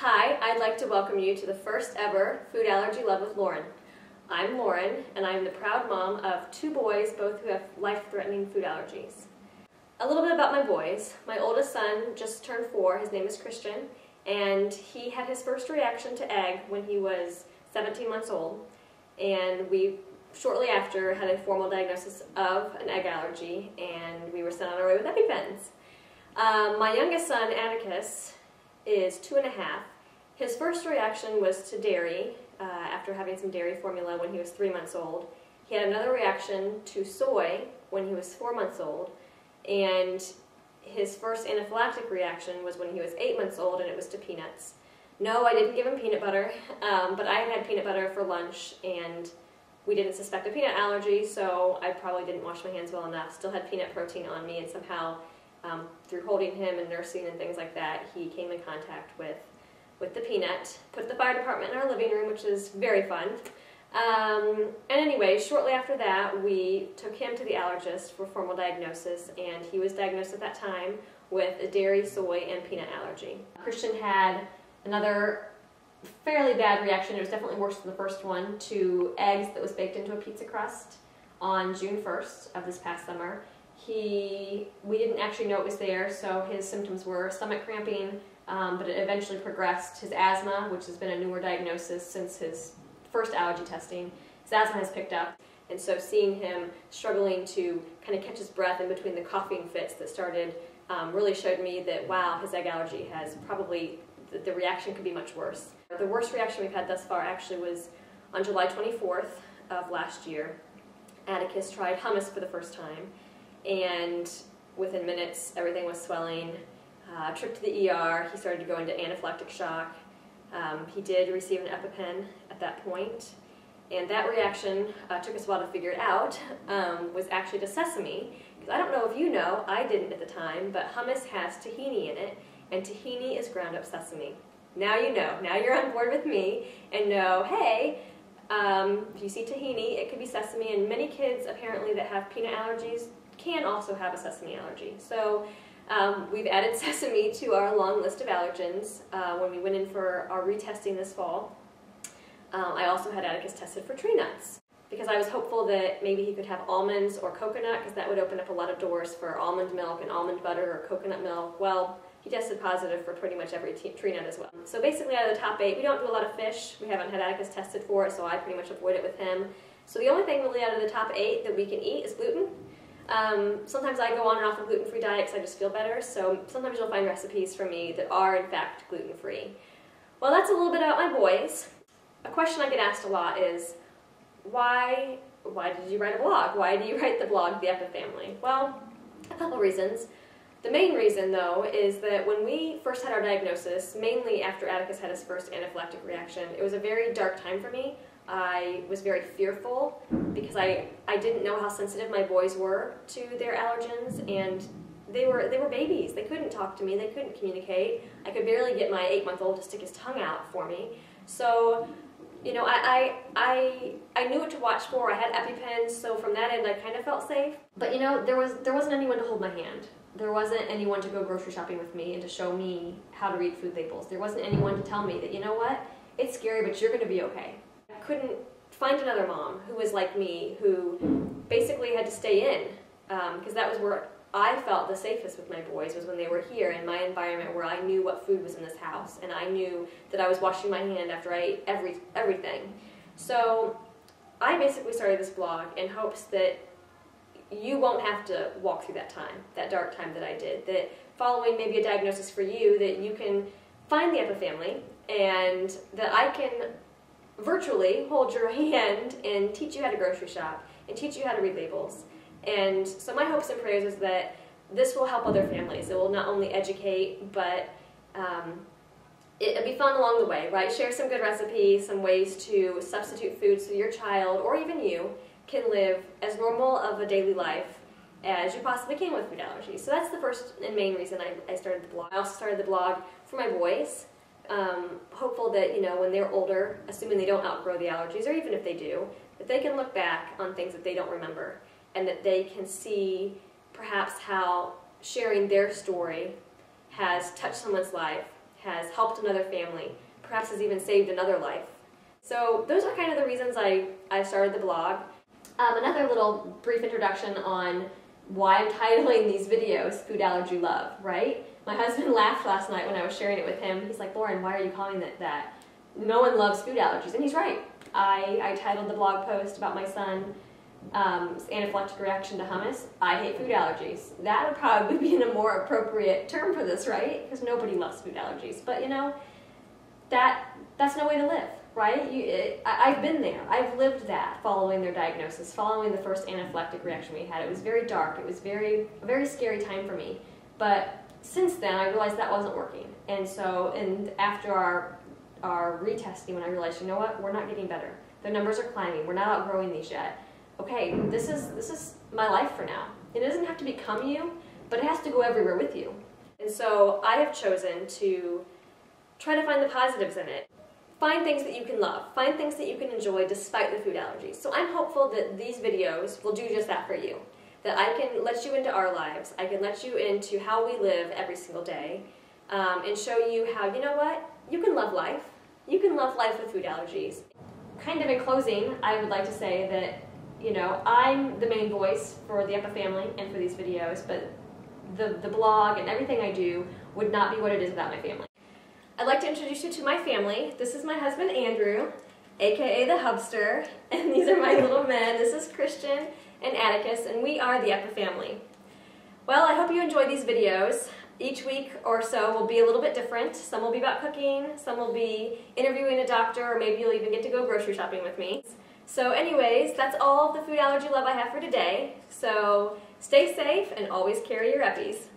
Hi, I'd like to welcome you to the first ever Food Allergy Love with Lauren. I'm Lauren, and I'm the proud mom of 2 boys, both who have life-threatening food allergies. A little bit about my boys. My oldest son just turned 4, his name is Christian, and he had his first reaction to egg when he was 17 months old, and we shortly after had a formal diagnosis of an egg allergy, and we were sent on our way with EpiPens. My youngest son, Atticus, is 2.5. His first reaction was to dairy after having some dairy formula when he was 3 months old. He had another reaction to soy when he was 4 months old, and his first anaphylactic reaction was when he was 8 months old, and it was to peanuts. No, I didn't give him peanut butter, but I had peanut butter for lunch, and we didn't suspect a peanut allergy, so I probably didn't wash my hands well enough. Still had peanut protein on me, and somehow through holding him and nursing and things like that, he came in contact with the peanut. Put the fire department in our living room, which is very fun. And anyway, shortly after that, we took him to the allergist for formal diagnosis, and he was diagnosed at that time with a dairy, soy, and peanut allergy. Christian had another fairly bad reaction. It was definitely worse than the first one, to eggs that was baked into a pizza crust on June 1st of this past summer. We didn't actually know it was there, so his symptoms were stomach cramping, but it eventually progressed. His asthma, which has been a newer diagnosis since his first allergy testing, his asthma has picked up. And so seeing him struggling to kind of catch his breath in between the coughing fits that started really showed me that, wow, his egg allergy has probably, the reaction could be much worse. The worst reaction we've had thus far actually was on July 24th of last year. Atticus tried hummus for the first time, and within minutes everything was swelling. Trip to the ER, he started to go into anaphylactic shock. He did receive an EpiPen at that point, and that reaction took us a while to figure it out, was actually to sesame. Because I don't know if you know, I didn't at the time, but hummus has tahini in it, and tahini is ground up sesame. Now you know. Now you're on board with me and know, hey, if you see tahini, it could be sesame, and many kids apparently that have peanut allergies can also have a sesame allergy. So we've added sesame to our long list of allergens when we went in for our retesting this fall. I also had Atticus tested for tree nuts because I was hopeful that maybe he could have almonds or coconut, because that would open up a lot of doors for almond milk and almond butter or coconut milk. Well, he tested positive for pretty much every tree nut as well. So basically out of the top 8, we don't do a lot of fish. We haven't had Atticus tested for it, so I pretty much avoid it with him. So the only thing really out of the top 8 that we can eat is gluten. Sometimes I go on and off a gluten-free diet because I just feel better, so sometimes you'll find recipes from me that are in fact gluten-free. Well, that's a little bit about my boys. A question I get asked a lot is, why did you write a blog? Why do you write the blog, The Epi-Family? Well, a couple reasons. The main reason, though, is that when we first had our diagnosis, mainly after Atticus had his first anaphylactic reaction, it was a very dark time for me. I was very fearful because I didn't know how sensitive my boys were to their allergens, and they were babies. They couldn't talk to me. They couldn't communicate. I could barely get my 8-month-old to stick his tongue out for me. So, you know, I knew what to watch for. I had EpiPens, so from that end I kind of felt safe. But you know, there wasn't anyone to hold my hand. There wasn't anyone to go grocery shopping with me and to show me how to read food labels. There wasn't anyone to tell me that, you know what, it's scary, but you're going to be okay. I couldn't find another mom who was like me, who basically had to stay in, because that was where I felt the safest with my boys, was when they were here in my environment where I knew what food was in this house, and I knew that I was washing my hand after I ate everything. So I basically started this blog in hopes that you won't have to walk through that time, that dark time that I did, that following maybe a diagnosis for you, that you can find the Epi-Family, and that I can virtually hold your hand and teach you how to grocery shop and teach you how to read labels. And so my hopes and prayers is that this will help other families. It will not only educate, but it'll be fun along the way, right? Share some good recipes, some ways to substitute food so your child, or even you, can live as normal of a daily life as you possibly can with food allergies. So that's the first and main reason I started the blog. I also started the blog for my boys, hopeful that, you know, when they're older, assuming they don't outgrow the allergies, or even if they do, that they can look back on things that they don't remember, and that they can see perhaps how sharing their story has touched someone's life, has helped another family, perhaps has even saved another life. So those are kind of the reasons I started the blog. Another little brief introduction on why I'm titling these videos Food Allergy Love, right? My husband laughed last night when I was sharing it with him. He's like, Lauren, why are you calling it that? No one loves food allergies. And he's right. I titled the blog post about my son's anaphylactic reaction to hummus, I hate food allergies. That would probably be a more appropriate term for this, right? Because nobody loves food allergies. But you know, that's no way to live, right? I've been there. I've lived that, following their diagnosis, following the first anaphylactic reaction we had. It was very dark. It was a very scary time for me. But since then, I realized that wasn't working. And after our retesting, when I realized, you know what, we're not getting better. The numbers are climbing. We're not outgrowing these yet. Okay, this is my life for now. It doesn't have to become you, but it has to go everywhere with you. And so I have chosen to try to find the positives in it. Find things that you can love. Find things that you can enjoy despite the food allergies. So I'm hopeful that these videos will do just that for you. That I can let you into our lives. I can let you into how we live every single day, and show you how, you know what, you can love life. You can love life with food allergies. Kind of in closing, I would like to say that, you know, I'm the main voice for the epi-family and for these videos, but the blog and everything I do would not be what it is without my family. I'd like to introduce you to my family. This is my husband Andrew, aka the Hubster, and these are my little men. This is Christian and Atticus, and we are the epi-family. Well, I hope you enjoy these videos. Each week or so will be a little bit different. Some will be about cooking, some will be interviewing a doctor, or maybe you'll even get to go grocery shopping with me. So anyways, that's all of the food allergy love I have for today. So stay safe and always carry your eppies.